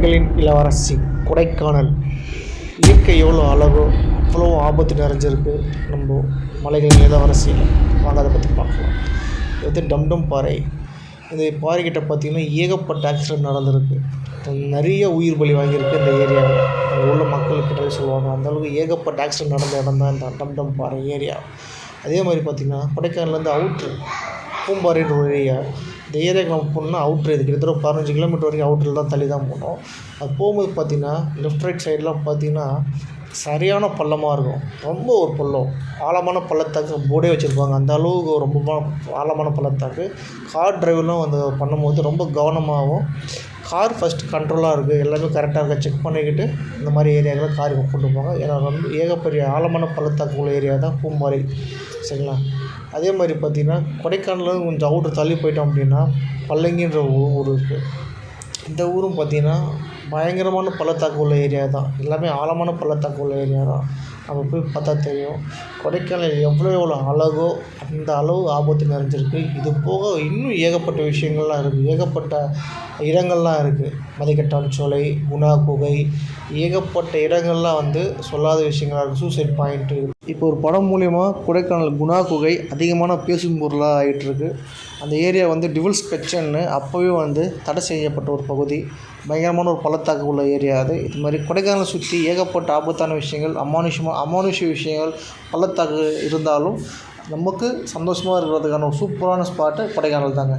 மலைகளின் இளவரசி கொடைக்கானல். இயற்கை எவ்வளோ அழகோ அவ்வளோ ஆபத்து நிறைஞ்சிருக்கு நம்ம மலைகளின் இளவரசியில். வாங்க அதை பற்றி பார்க்கலாம். இது டம்டம் பாறை. இந்த பாறைக்கிட்ட பார்த்திங்கன்னா ஏகப்பட்ட ஆக்சிடென்ட் நடந்திருக்கு. நிறைய உயிர் பலி வாங்கியிருக்கு இந்த ஏரியாவில். அங்கே உள்ள மக்கள்கிட்ட சொல்லுவாங்க, அந்தளவுக்கு ஏகப்பட்ட ஆக்சிடென்ட் நடந்த இடம் தான் இந்த டம்டம் பாறை ஏரியா. அதே மாதிரி பார்த்திங்கன்னா கொடைக்கானல்லேருந்து அவுட்ரு பூம்பாறைன்ற ஒரு ஏரியா. இந்த ஏரியாவுக்கு நம்ம போகணுன்னா அவுட்ரு, இது கிட்டத்தட்ட 15 கிலோமீட்டர் வரைக்கும் அவுட்ரில் தான் தள்ளி தான் போகணும். அது போகும்போது பார்த்திங்கன்னா லெஃப்ட் ரைட் சைடெலாம் பார்த்திங்கன்னா சரியான பள்ளமாக இருக்கும். ரொம்ப ஒரு பள்ளம், ஆழமான பள்ளத்தாக்கு போர்டே வச்சுருப்பாங்க. அந்த அளவுக்கு ரொம்ப ஆழமான பள்ளத்தாக்கு. கார் டிரைவர்லாம் வந்து பண்ணும்போது ரொம்ப கவனமாகவும், கார் ஃபஸ்ட்டு கண்ட்ரோலாக இருக்குது, எல்லாமே கரெக்டாக இருக்கா செக் பண்ணிக்கிட்டு இந்த மாதிரி ஏரியாவில் கார் கொண்டு போங்க. ஏன்னா ரொம்ப ஏகப்பெரிய ஆழமான பள்ளத்தாக்கு உள்ள ஏரியா தான் பூம்பாறை. சரிங்களா? அதே மாதிரி பார்த்திங்கன்னா கொடைக்கானலில் கொஞ்சம் அவுட்ரு தள்ளி போயிட்டோம் அப்படின்னா பல்லங்கின்ற ஊர் இருக்குது. இந்த ஊரும் பார்த்திங்கன்னா பயங்கரமான பள்ளத்தாக்கு உள்ள ஏரியா தான். எல்லாமே ஆழமான பள்ளத்தாக்கு உள்ள ஏரியா தான். நம்ம போய் பார்த்தா தெரியும் கொடைக்கானல் எவ்வளோ அழகோ அந்த அளவு ஆபத்து நிறைஞ்சிருக்கு. இது போக இன்னும் ஏகப்பட்ட விஷயங்கள்லாம் இருக்குது, ஏகப்பட்ட இடங்கள்லாம் இருக்குது. மதிக்கட்டான் சோலை, குணா குகை, ஏகப்பட்ட இடங்கள்லாம் வந்து சொல்லாத விஷயங்களாக இருக்குது. Suicide point. இப்போ ஒரு படம் மூலிமா கொடைக்கானல் குணா குகை அதிகமான பேசும் பொருளாக ஆகிட்டுருக்கு. அந்த ஏரியா வந்து டிவில்ஸ் கச்சன்னு அப்போவே வந்து தடை செய்யப்பட்ட ஒரு பகுதி. பயங்கரமான ஒரு பள்ளத்தாக்கு உள்ள ஏரியா அது. இது மாதிரி கொடைக்கானலை சுற்றி ஏகப்பட்ட ஆபத்தான விஷயங்கள், அமானுஷ்ய விஷயங்கள் பள்ளத்தாக்கு இருந்தாலும் நமக்கு சந்தோஷமாக இருக்கிறதுக்கான ஒரு சூப்பரான ஸ்பாட்டு கொடைக்கானல் தாங்க.